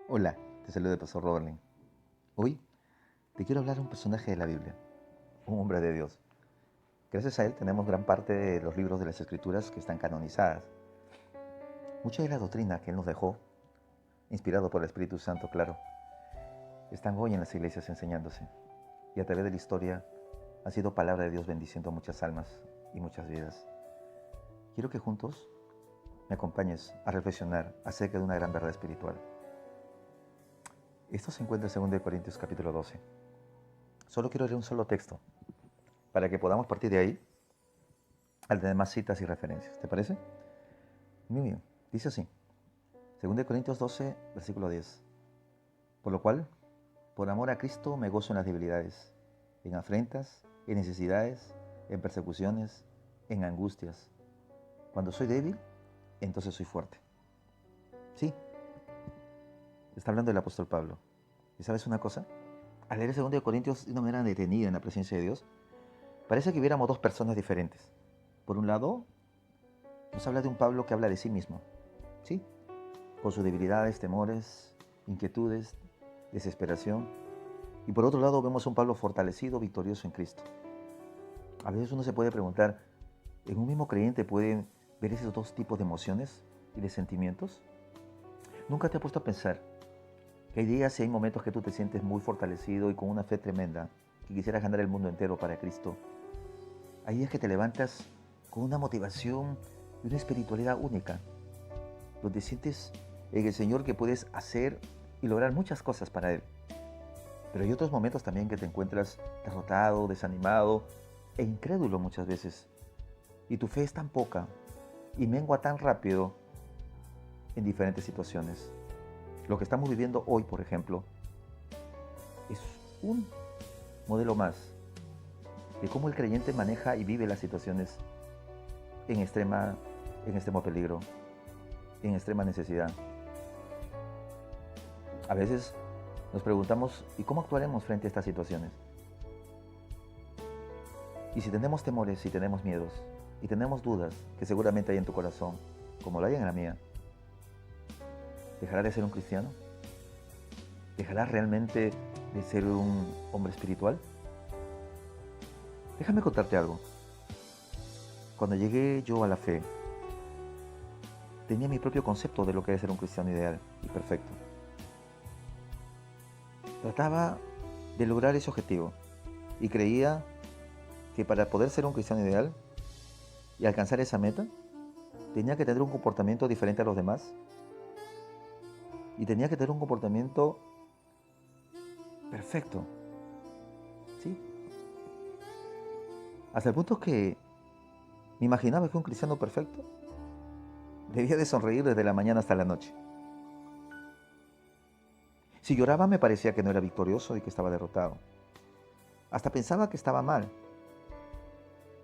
Hola, te saluda el pastor Roberlin. Hoy te quiero hablar de un personaje de la Biblia, un hombre de Dios. Gracias a él tenemos gran parte de los libros de las Escrituras que están canonizadas. Mucha de la doctrina que él nos dejó, inspirado por el Espíritu Santo, claro, están hoy en las iglesias enseñándose. Y a través de la historia ha sido palabra de Dios bendiciendo a muchas almas y muchas vidas. Quiero que juntos me acompañes a reflexionar acerca de una gran verdad espiritual. Esto se encuentra en 2 Corintios capítulo 12. Solo quiero leer un solo texto para que podamos partir de ahí al tener más citas y referencias. ¿Te parece? Muy bien. Dice así. 2 Corintios 12, versículo 10. Por lo cual, por amor a Cristo me gozo en las debilidades, en afrentas, en necesidades, en persecuciones, en angustias. Cuando soy débil, entonces soy fuerte. Sí, está hablando el apóstol Pablo. ¿Y sabes una cosa? Al leer 2 Corintios de una manera detenida en la presencia de Dios, parece que viéramos dos personas diferentes. Por un lado, nos habla de un Pablo que habla de sí mismo, ¿sí? Con sus debilidades, temores, inquietudes, desesperación. Y por otro lado vemos a un Pablo fortalecido, victorioso en Cristo. A veces uno se puede preguntar, ¿en un mismo creyente pueden ver esos dos tipos de emociones y de sentimientos? ¿Nunca te has puesto a pensar que hay días y hay momentos que tú te sientes muy fortalecido y con una fe tremenda, que quisieras ganar el mundo entero para Cristo? Hay días que te levantas con una motivación y una espiritualidad única, donde sientes en el Señor que puedes hacer y lograr muchas cosas para Él. Pero hay otros momentos también que te encuentras derrotado, desanimado e incrédulo muchas veces. Y tu fe es tan poca y mengua tan rápido en diferentes situaciones. Lo que estamos viviendo hoy, por ejemplo, es un modelo más de cómo el creyente maneja y vive las situaciones en extremo peligro, en extrema necesidad. A veces nos preguntamos, ¿y cómo actuaremos frente a estas situaciones? Y si tenemos temores, si tenemos miedos, y tenemos dudas, que seguramente hay en tu corazón, como lo hay en la mía, ¿dejará de ser un cristiano? ¿Dejará realmente de ser un hombre espiritual? Déjame contarte algo. Cuando llegué yo a la fe, tenía mi propio concepto de lo que es ser un cristiano ideal y perfecto. Trataba de lograr ese objetivo y creía que para poder ser un cristiano ideal y alcanzar esa meta, tenía que tener un comportamiento diferente a los demás y tenía que tener un comportamiento perfecto, ¿sí? Hasta el punto que me imaginaba que un cristiano perfecto debía de sonreír desde la mañana hasta la noche. Si lloraba me parecía que no era victorioso y que estaba derrotado. Hasta pensaba que estaba mal.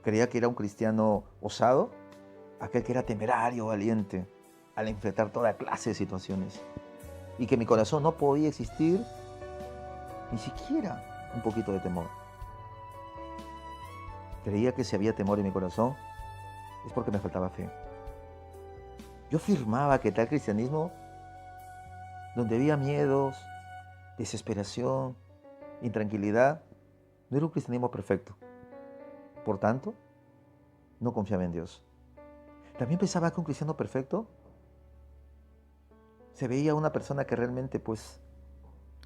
Creía que era un cristiano osado, aquel que era temerario, valiente, al enfrentar toda clase de situaciones. Y que mi corazón no podía existir ni siquiera un poquito de temor. Creía que si había temor en mi corazón es porque me faltaba fe. Yo afirmaba que tal cristianismo, donde había miedos, desesperación, intranquilidad, no era un cristianismo perfecto. Por tanto, no confiaba en Dios. También pensaba que un cristiano perfecto se veía una persona que realmente pues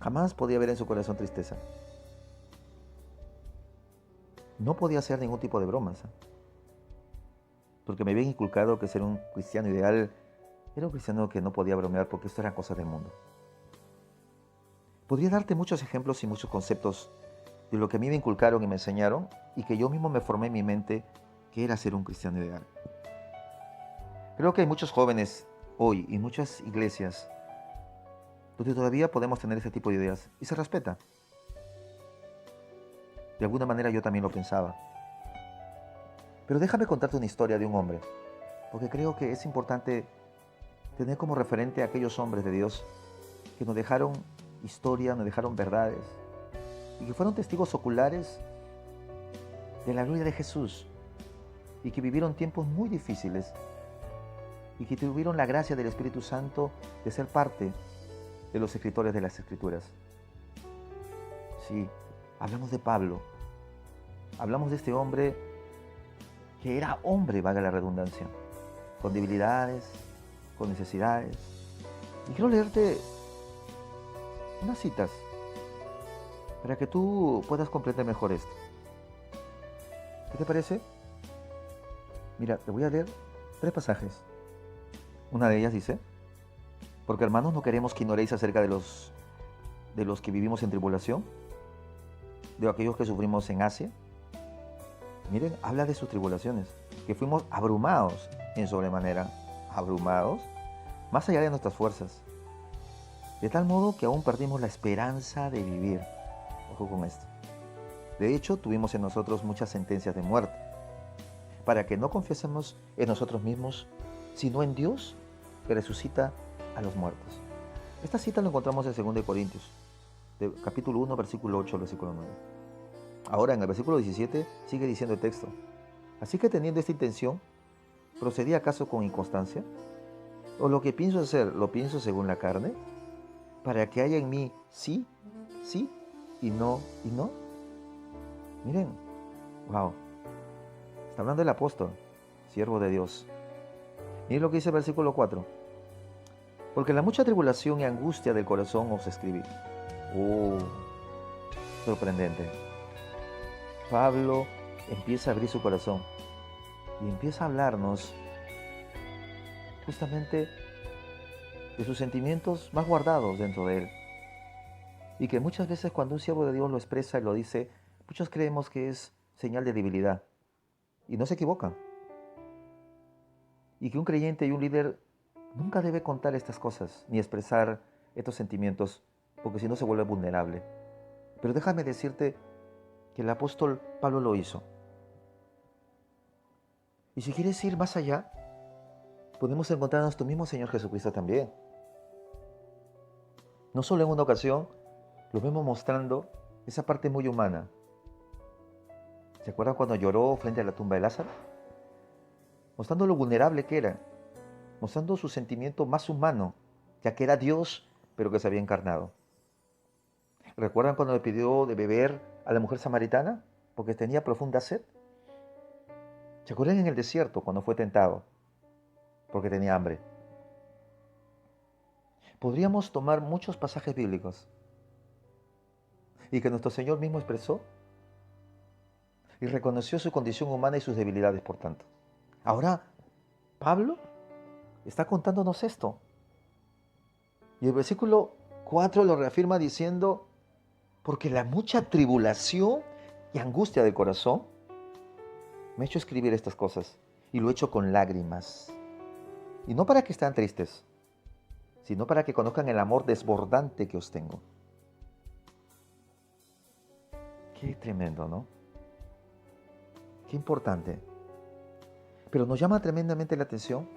jamás podía ver en su corazón tristeza. No podía hacer ningún tipo de bromas, porque me habían inculcado que ser un cristiano ideal era un cristiano que no podía bromear porque esto eran cosas del mundo. Podría darte muchos ejemplos y muchos conceptos de lo que a mí me inculcaron y me enseñaron y que yo mismo me formé en mi mente que era ser un cristiano ideal. Creo que hay muchos jóvenes hoy y muchas iglesias donde todavía podemos tener ese tipo de ideas y se respeta. De alguna manera yo también lo pensaba. Pero déjame contarte una historia de un hombre, porque creo que es importante tener como referente a aquellos hombres de Dios que nos dejaron historia, nos dejaron verdades y que fueron testigos oculares de la gloria de Jesús y que vivieron tiempos muy difíciles y que tuvieron la gracia del Espíritu Santo de ser parte de los escritores de las Escrituras. Sí, hablamos de Pablo. Hablamos de este hombre que era hombre, valga la redundancia, con debilidades, con necesidades. Y quiero leerte unas citas para que tú puedas comprender mejor esto. ¿Qué te parece? Mira, te voy a leer 3 pasajes. Una de ellas dice: porque hermanos, no queremos que ignoréis acerca de los que vivimos en tribulación, de aquellos que sufrimos en Asia. Miren, habla de sus tribulaciones, que fuimos abrumados en sobremanera, abrumados, más allá de nuestras fuerzas, de tal modo que aún perdimos la esperanza de vivir. Ojo con esto. De hecho, tuvimos en nosotros muchas sentencias de muerte, para que no confiésemos en nosotros mismos, sino en Dios, que resucita a los muertos. Esta cita la encontramos en 2 Corintios, capítulo 1, versículo 8, versículo 9. Ahora, en el versículo 17, sigue diciendo el texto: así que teniendo esta intención, ¿procedí acaso con inconstancia? ¿O lo que pienso hacer, lo pienso según la carne? Para que haya en mí sí, sí, y no, y no. Miren, wow. Está hablando el apóstol, siervo de Dios. Miren lo que dice el versículo 4. Porque la mucha tribulación y angustia del corazón os escribí. Sorprendente. Pablo empieza a abrir su corazón y empieza a hablarnos justamente de sus sentimientos más guardados dentro de él. Y que muchas veces cuando un siervo de Dios lo expresa y lo dice, muchos creemos que es señal de debilidad. Y no se equivocan. Y que un creyente y un líder nunca debe contar estas cosas, ni expresar estos sentimientos, porque si no se vuelve vulnerable. Pero déjame decirte que el apóstol Pablo lo hizo. Y si quieres ir más allá, podemos encontrar a nuestro mismo Señor Jesucristo también. No solo en una ocasión, lo vemos mostrando esa parte muy humana. ¿Se acuerdan cuando lloró frente a la tumba de Lázaro? Mostrando lo vulnerable que era, mostrando su sentimiento más humano, ya que era Dios, pero que se había encarnado. ¿Recuerdan cuando le pidió de beber a la mujer samaritana? Porque tenía profunda sed. ¿Se acuerdan en el desierto cuando fue tentado? Porque tenía hambre. Podríamos tomar muchos pasajes bíblicos y que nuestro Señor mismo expresó y reconoció su condición humana y sus debilidades, por tanto. Ahora, Pablo está contándonos esto. Y el versículo 4 lo reafirma diciendo: porque la mucha tribulación y angustia del corazón me ha hecho escribir estas cosas, y lo he hecho con lágrimas. Y no para que estén tristes, sino para que conozcan el amor desbordante que os tengo. Qué tremendo, ¿no? Qué importante. Pero nos llama tremendamente la atención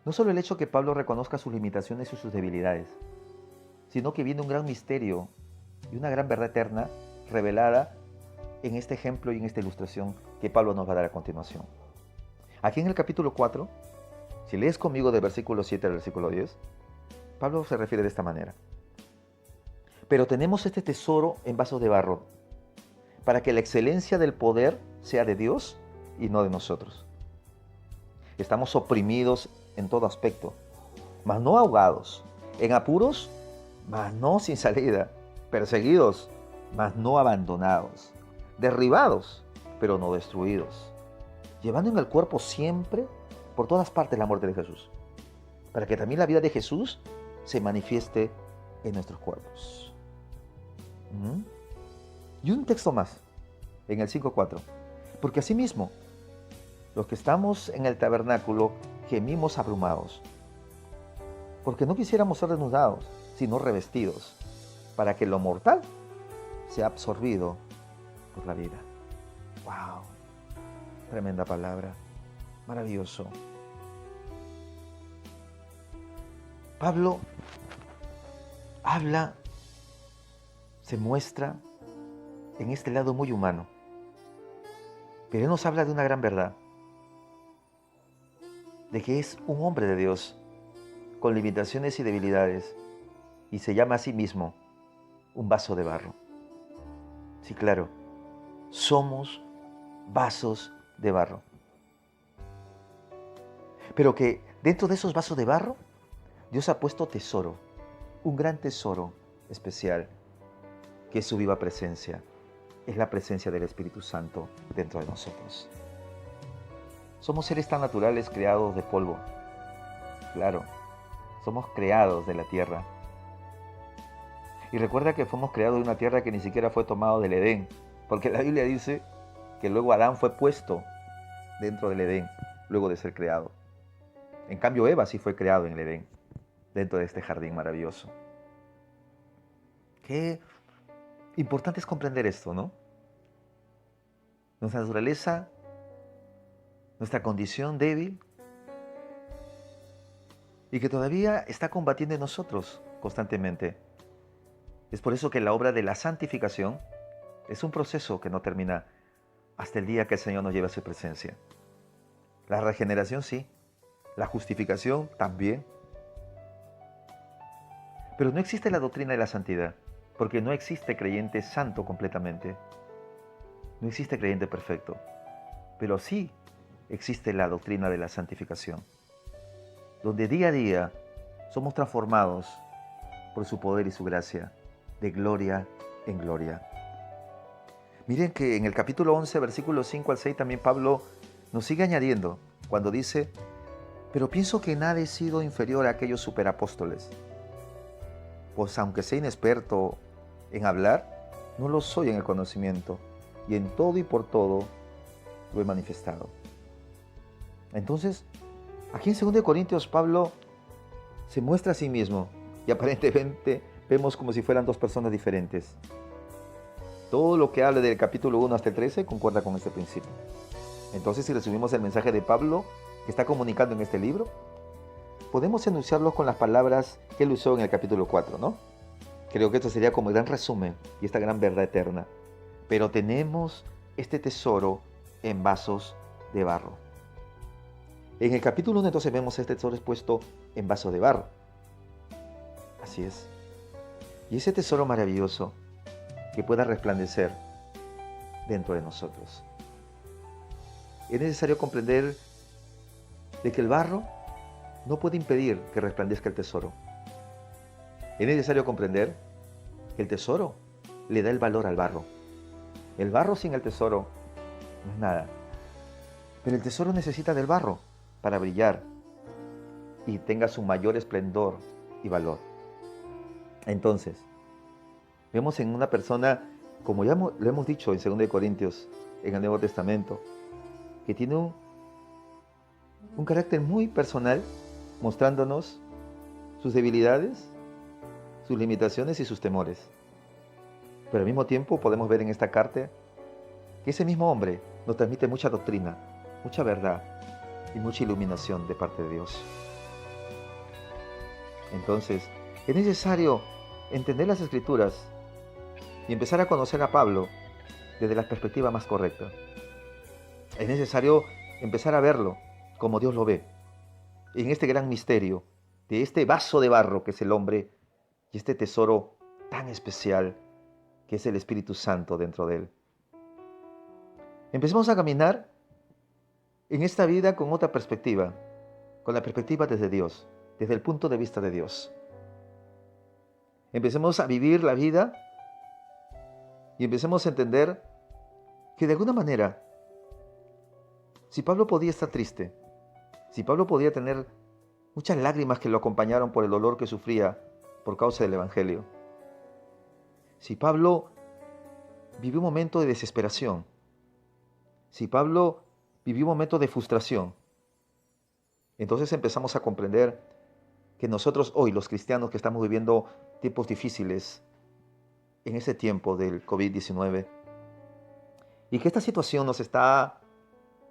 no solo el hecho que Pablo reconozca sus limitaciones y sus debilidades, sino que viene un gran misterio y una gran verdad eterna revelada en este ejemplo y en esta ilustración que Pablo nos va a dar a continuación. Aquí en el capítulo 4, si lees conmigo del versículo 7 al versículo 10, Pablo se refiere de esta manera: pero tenemos este tesoro en vasos de barro, para que la excelencia del poder sea de Dios y no de nosotros. Estamos oprimidos en todo aspecto, mas no ahogados, en apuros, mas no sin salida, perseguidos, mas no abandonados, derribados, pero no destruidos, llevando en el cuerpo siempre, por todas partes, la muerte de Jesús, para que también la vida de Jesús se manifieste en nuestros cuerpos. Y un texto más, en el 5:4. Porque asimismo, los que estamos en el tabernáculo gemimos abrumados, porque no quisiéramos ser desnudados, sino revestidos, para que lo mortal sea absorbido por la vida. ¡Wow! Tremenda palabra. Maravilloso. Pablo habla, se muestra en este lado muy humano, pero él nos habla de una gran verdad, de que es un hombre de Dios, con limitaciones y debilidades, y se llama a sí mismo un vaso de barro. Sí, claro, somos vasos de barro. Pero que dentro de esos vasos de barro, Dios ha puesto tesoro, un gran tesoro especial, que es su viva presencia. Es la presencia del Espíritu Santo dentro de nosotros. Somos seres tan naturales creados de polvo. Claro, somos creados de la tierra. Y recuerda que fuimos creados de una tierra que ni siquiera fue tomado del Edén, porque la Biblia dice que luego Adán fue puesto dentro del Edén, luego de ser creado. En cambio, Eva sí fue creado en el Edén, dentro de este jardín maravilloso. Qué importante es comprender esto, ¿no? Nuestra naturaleza, nuestra condición débil, y que todavía está combatiendo en nosotros constantemente. Es por eso que la obra de la santificación es un proceso que no termina hasta el día que el Señor nos lleve a su presencia. La regeneración sí, la justificación también. Pero no existe la doctrina de la santidad, porque no existe creyente santo completamente. No existe creyente perfecto, pero sí existe la doctrina de la santificación, donde día a día somos transformados por su poder y su gracia, de gloria en gloria. Miren que en el capítulo 11, versículos 5 al 6, también Pablo nos sigue añadiendo cuando dice: pero pienso que nada he sido inferior a aquellos superapóstoles, pues aunque sea inexperto en hablar, no lo soy en el conocimiento, y en todo y por todo lo he manifestado. Entonces, aquí en 2 Corintios Pablo se muestra a sí mismo y aparentemente vemos como si fueran dos personas diferentes. Todo lo que habla del capítulo 1 hasta el 13 concuerda con este principio. Entonces, si resumimos el mensaje de Pablo que está comunicando en este libro, podemos enunciarlo con las palabras que él usó en el capítulo 4, ¿no? Creo que esto sería como el gran resumen y esta gran verdad eterna. Pero tenemos este tesoro en vasos de barro. En el capítulo 1 entonces vemos este tesoro expuesto en vaso de barro. Así es. Y ese tesoro maravilloso que pueda resplandecer dentro de nosotros. Es necesario comprender de que el barro no puede impedir que resplandezca el tesoro. Es necesario comprender que el tesoro le da el valor al barro. El barro sin el tesoro no es nada. Pero el tesoro necesita del barro para brillar y tenga su mayor esplendor y valor. Entonces, vemos en una persona, como ya lo hemos dicho en 2 Corintios, en el Nuevo Testamento, que tiene un carácter muy personal, mostrándonos sus debilidades, sus limitaciones y sus temores. Pero al mismo tiempo podemos ver en esta carta que ese mismo hombre nos transmite mucha doctrina, mucha verdad y mucha iluminación de parte de Dios. Entonces, es necesario entender las Escrituras y empezar a conocer a Pablo desde la perspectiva más correcta. Es necesario empezar a verlo como Dios lo ve, en este gran misterio de este vaso de barro que es el hombre y este tesoro tan especial que es el Espíritu Santo dentro de él. Empecemos a caminar en esta vida con otra perspectiva, con la perspectiva desde Dios, desde el punto de vista de Dios. Empecemos a vivir la vida y empecemos a entender que de alguna manera, si Pablo podía estar triste, si Pablo podía tener muchas lágrimas que lo acompañaron por el dolor que sufría por causa del Evangelio, si Pablo vivió un momento de desesperación, si Pablo vivió un momento de frustración, entonces empezamos a comprender que nosotros hoy, los cristianos que estamos viviendo tiempos difíciles en ese tiempo del COVID-19, y que esta situación nos está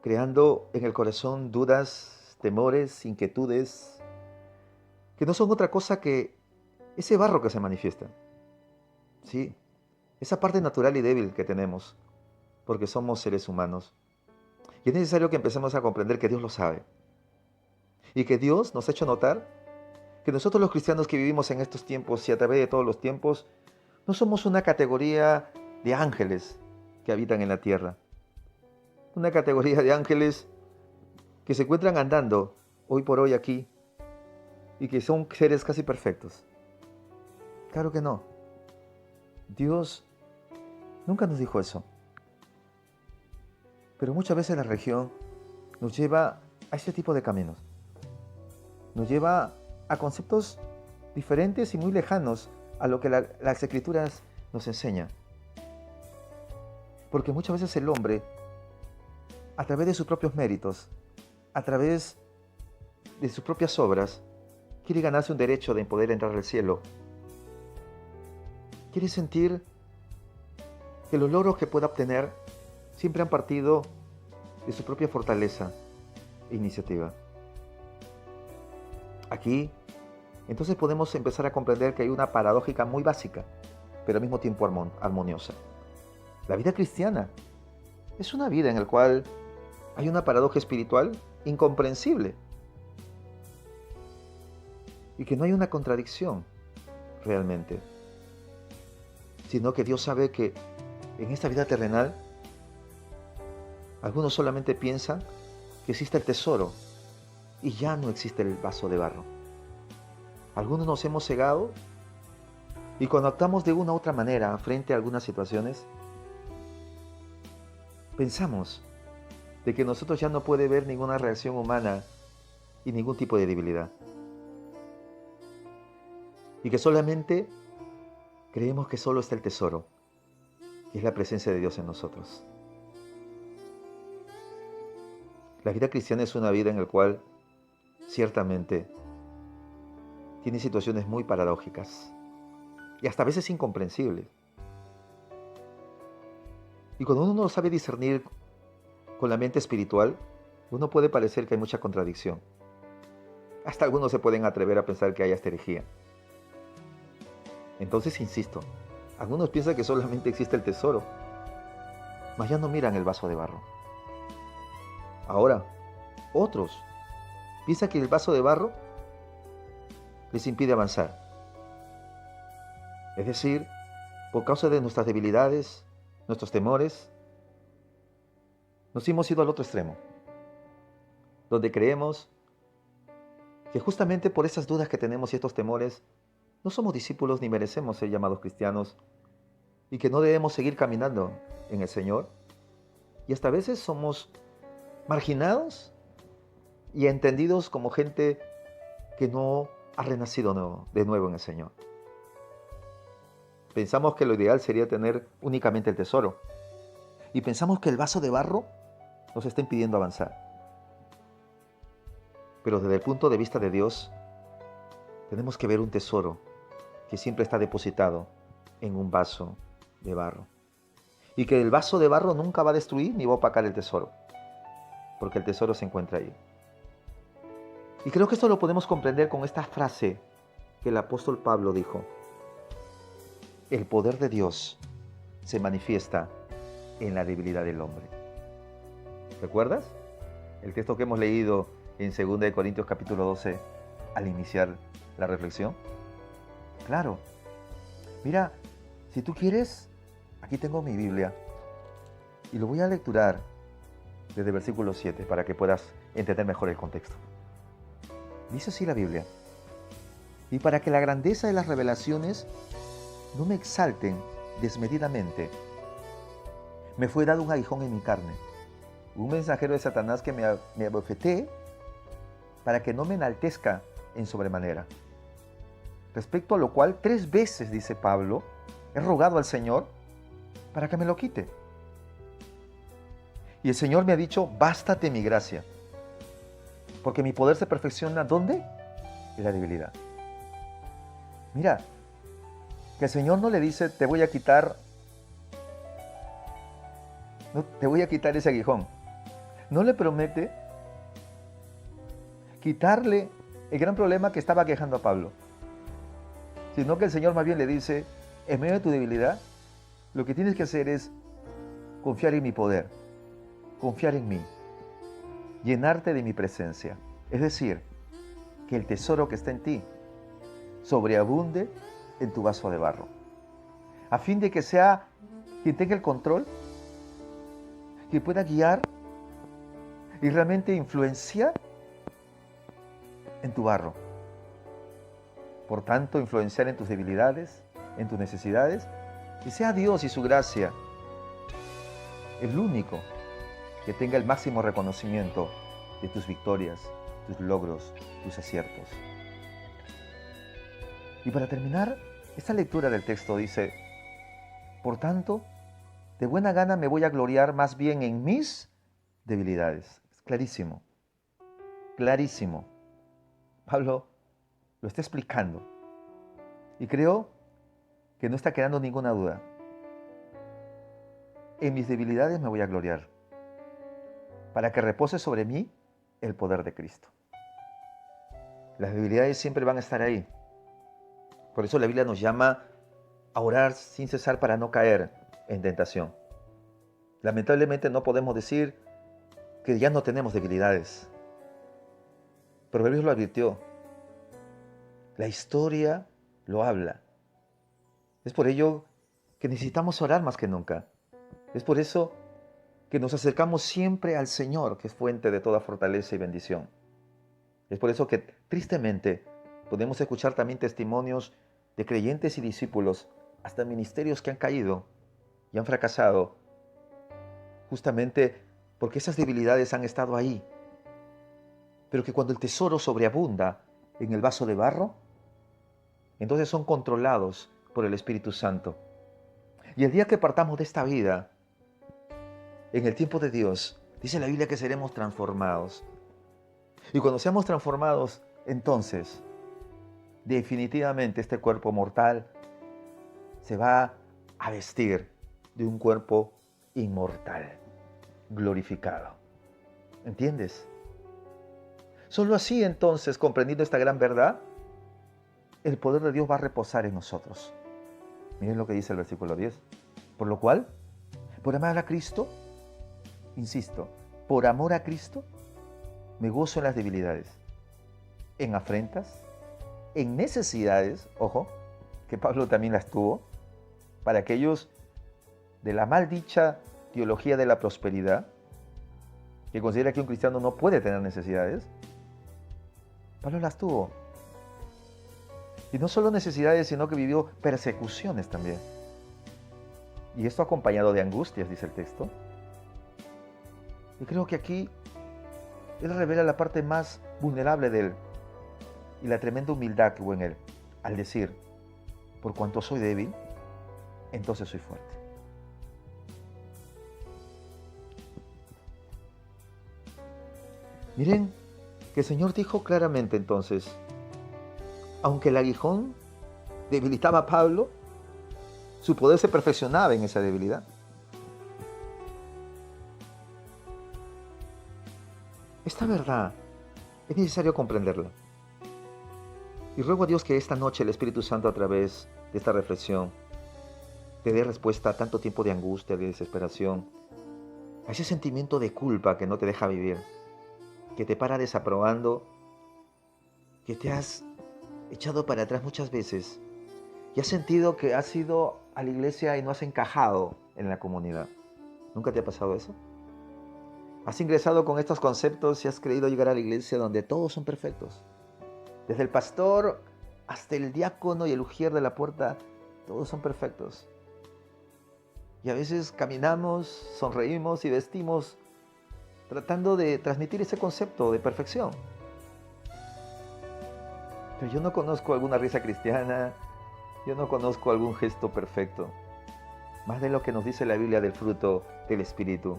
creando en el corazón dudas, temores, inquietudes, que no son otra cosa que ese barro que se manifiesta. Sí, esa parte natural y débil que tenemos, porque somos seres humanos. Y es necesario que empecemos a comprender que Dios lo sabe. Y que Dios nos ha hecho notar que nosotros los cristianos que vivimos en estos tiempos y a través de todos los tiempos, no somos una categoría de ángeles que habitan en la tierra. Una categoría de ángeles que se encuentran andando hoy por hoy aquí y que son seres casi perfectos. Claro que no. Dios nunca nos dijo eso. Pero muchas veces la religión nos lleva a ese tipo de caminos. Nos lleva a conceptos diferentes y muy lejanos a lo que las Escrituras nos enseñan. Porque muchas veces el hombre, a través de sus propios méritos, a través de sus propias obras, quiere ganarse un derecho de poder entrar al cielo. Quiere sentir que los logros que pueda obtener siempre han partido de su propia fortaleza e iniciativa. Aquí, entonces podemos empezar a comprender que hay una paradójica muy básica, pero al mismo tiempo armoniosa. La vida cristiana es una vida en la cual hay una paradoja espiritual incomprensible y que no hay una contradicción realmente, sino que Dios sabe que en esta vida terrenal algunos solamente piensan que existe el tesoro y ya no existe el vaso de barro. Algunos nos hemos cegado y cuando actuamos de una u otra manera frente a algunas situaciones, pensamos de que nosotros ya no puede haber ninguna reacción humana y ningún tipo de debilidad. Y que solamente creemos que solo está el tesoro, que es la presencia de Dios en nosotros. La vida cristiana es una vida en la cual ciertamente tiene situaciones muy paradójicas y hasta a veces incomprensibles. Y cuando uno no sabe discernir con la mente espiritual, uno puede parecer que hay mucha contradicción. Hasta algunos se pueden atrever a pensar que hay hasta herejía. Entonces, insisto, algunos piensan que solamente existe el tesoro, mas ya no miran el vaso de barro. Ahora, otros piensan que el vaso de barro les impide avanzar. Es decir, por causa de nuestras debilidades, nuestros temores, nos hemos ido al otro extremo, donde creemos que justamente por esas dudas que tenemos y estos temores, no somos discípulos ni merecemos ser llamados cristianos y que no debemos seguir caminando en el Señor. Y hasta a veces somos marginados y entendidos como gente que no ha renacido de nuevo en el Señor. Pensamos que lo ideal sería tener únicamente el tesoro y pensamos que el vaso de barro nos está impidiendo avanzar. Pero desde el punto de vista de Dios, tenemos que ver un tesoro que siempre está depositado en un vaso de barro. Y que el vaso de barro nunca va a destruir ni va a opacar el tesoro, porque el tesoro se encuentra ahí. Y creo que esto lo podemos comprender con esta frase que el apóstol Pablo dijo: el poder de Dios se manifiesta en la debilidad del hombre. ¿Recuerdas? El texto que hemos leído en 2 Corintios capítulo 12 al iniciar la reflexión. Claro. Mira, si tú quieres, aquí tengo mi Biblia y lo voy a lecturar desde el versículo 7 para que puedas entender mejor el contexto. Dice así la Biblia: y para que la grandeza de las revelaciones no me exalten desmedidamente, me fue dado un aguijón en mi carne, un mensajero de Satanás que me abofetee para que no me enaltezca en sobremanera. Respecto a lo cual 3 veces, dice Pablo, he rogado al Señor para que me lo quite. Y el Señor me ha dicho: bástate mi gracia, porque mi poder se perfecciona, ¿dónde? En la debilidad. Mira, que el Señor no le dice: te voy a quitar ese aguijón. No le promete quitarle el gran problema que estaba aquejando a Pablo, sino que el Señor más bien le dice: en medio de tu debilidad, lo que tienes que hacer es confiar en mi poder, confiar en mí, llenarte de mi presencia. Es decir, que el tesoro que está en ti sobreabunde en tu vaso de barro, a fin de que sea quien tenga el control, quien pueda guiar y realmente influenciar en tu barro. Por tanto, influenciar en tus debilidades, en tus necesidades, y sea Dios y su gracia el único que tenga el máximo reconocimiento de tus victorias, tus logros, tus aciertos. Y para terminar, esta lectura del texto dice: por tanto, de buena gana me voy a gloriar más bien en mis debilidades. Es clarísimo, clarísimo. Pablo lo está explicando. Y creo que no está quedando ninguna duda. En mis debilidades me voy a gloriar, para que repose sobre mí el poder de Cristo. Las debilidades siempre van a estar ahí. Por eso la Biblia nos llama a orar sin cesar para no caer en tentación. Lamentablemente no podemos decir que ya no tenemos debilidades. Proverbios lo advirtió. La historia lo habla. Es por ello que necesitamos orar más que nunca. Es por eso que nos acercamos siempre al Señor, que es fuente de toda fortaleza y bendición. Es por eso que tristemente podemos escuchar también testimonios de creyentes y discípulos, hasta ministerios que han caído y han fracasado, justamente porque esas debilidades han estado ahí. Pero que cuando el tesoro sobreabunda en el vaso de barro, entonces son controlados por el Espíritu Santo. Y el día que partamos de esta vida, en el tiempo de Dios, dice la Biblia que seremos transformados. Y cuando seamos transformados, entonces, definitivamente este cuerpo mortal se va a vestir de un cuerpo inmortal, glorificado. ¿Entiendes? Solo así entonces, comprendiendo esta gran verdad, el poder de Dios va a reposar en nosotros. Miren lo que dice el versículo 10. Por lo cual, por amar a Cristo, insisto, por amor a Cristo, me gozo en las debilidades, en afrentas, en necesidades, ojo, que Pablo también las tuvo, para aquellos de la mal dicha teología de la prosperidad, que considera que un cristiano no puede tener necesidades. Pablo las tuvo. Y no solo necesidades, sino que vivió persecuciones también. Y esto acompañado de angustias, dice el texto. Y creo que aquí él revela la parte más vulnerable de él y la tremenda humildad que hubo en él, al decir: por cuanto soy débil, entonces soy fuerte. Miren que el Señor dijo claramente entonces: aunque el aguijón debilitaba a Pablo, su poder se perfeccionaba en esa debilidad. Esta verdad es necesario comprenderla. Y ruego a Dios que esta noche el Espíritu Santo, a través de esta reflexión, te dé respuesta a tanto tiempo de angustia, de desesperación, a ese sentimiento de culpa que no te deja vivir, que te para desaprobando, que te has echado para atrás muchas veces y has sentido que has ido a la iglesia y no has encajado en la comunidad. ¿Nunca te ha pasado eso? Has ingresado con estos conceptos y has creído llegar a la iglesia donde todos son perfectos. Desde el pastor hasta el diácono y el ujier de la puerta, todos son perfectos. Y a veces caminamos, sonreímos y vestimos tratando de transmitir ese concepto de perfección. Pero yo no conozco alguna risa cristiana, yo no conozco algún gesto perfecto. Más de lo que nos dice la Biblia del fruto del Espíritu,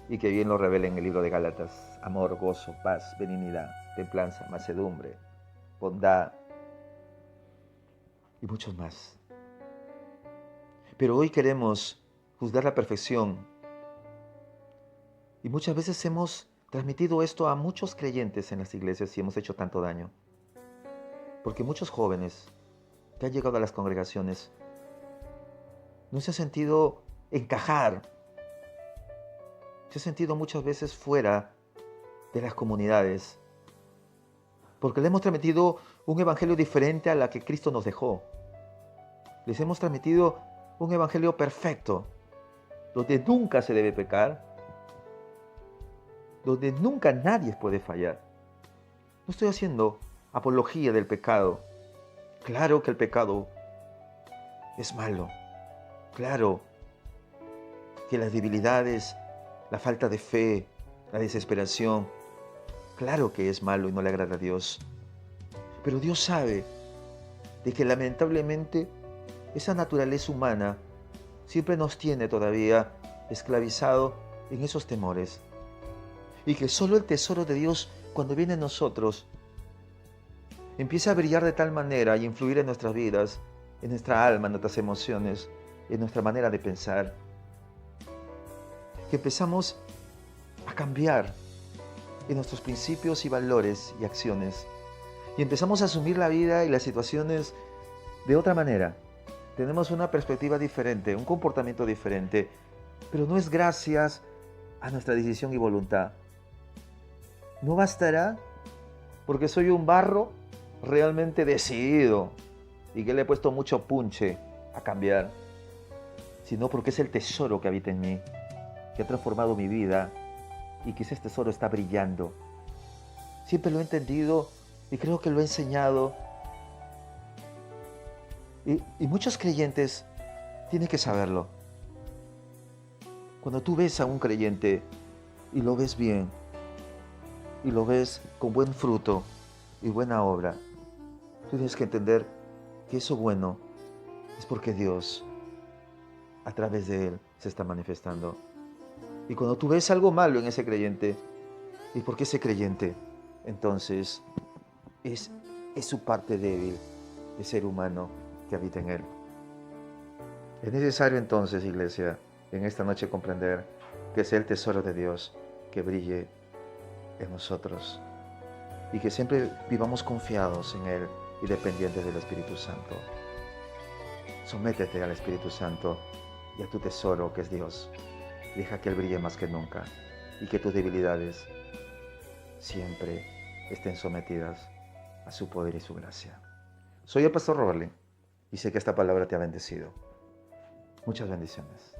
y que bien lo revela en el libro de Gálatas: amor, gozo, paz, benignidad, templanza, mansedumbre, bondad y muchos más. Pero hoy queremos juzgar la perfección y muchas veces hemos transmitido esto a muchos creyentes en las iglesias y hemos hecho tanto daño. Porque muchos jóvenes que han llegado a las congregaciones no se han sentido encajar, se han sentido muchas veces fuera de las comunidades, porque le hemos transmitido un evangelio diferente a la que Cristo nos dejó. Les hemos transmitido un evangelio perfecto, donde nunca se debe pecar, donde nunca nadie puede fallar. No estoy haciendo apología del pecado. Claro que el pecado es malo. Claro que las debilidades, la falta de fe, la desesperación, claro que es malo y no le agrada a Dios. Pero Dios sabe de que lamentablemente esa naturaleza humana siempre nos tiene todavía esclavizado en esos temores. Y que solo el tesoro de Dios, cuando viene a nosotros, empieza a brillar de tal manera y influir en nuestras vidas, en nuestra alma, en nuestras emociones, en nuestra manera de pensar, que empezamos a cambiar en nuestros principios y valores y acciones. Y empezamos a asumir la vida y las situaciones de otra manera. Tenemos una perspectiva diferente, un comportamiento diferente, pero no es gracias a nuestra decisión y voluntad. No bastará porque soy un barro realmente decidido y que le he puesto mucho punche a cambiar, sino porque es el tesoro que habita en mí, que ha transformado mi vida y que ese tesoro está brillando. Siempre lo he entendido y creo que lo he enseñado. Y muchos creyentes tienen que saberlo. Cuando tú ves a un creyente y lo ves bien, y lo ves con buen fruto y buena obra, tú tienes que entender que eso bueno es porque Dios, a través de él, se está manifestando. Y cuando tú ves algo malo en ese creyente, ¿y por qué ese creyente? Entonces, es su parte débil de ser humano que habita en él. Es necesario entonces, iglesia, en esta noche comprender que sea el tesoro de Dios que brille en nosotros y que siempre vivamos confiados en Él y dependientes del Espíritu Santo. Sométete al Espíritu Santo y a tu tesoro que es Dios. Deja que Él brille más que nunca y que tus debilidades siempre estén sometidas a su poder y su gracia. Soy el pastor Roberly y sé que esta palabra te ha bendecido. Muchas bendiciones.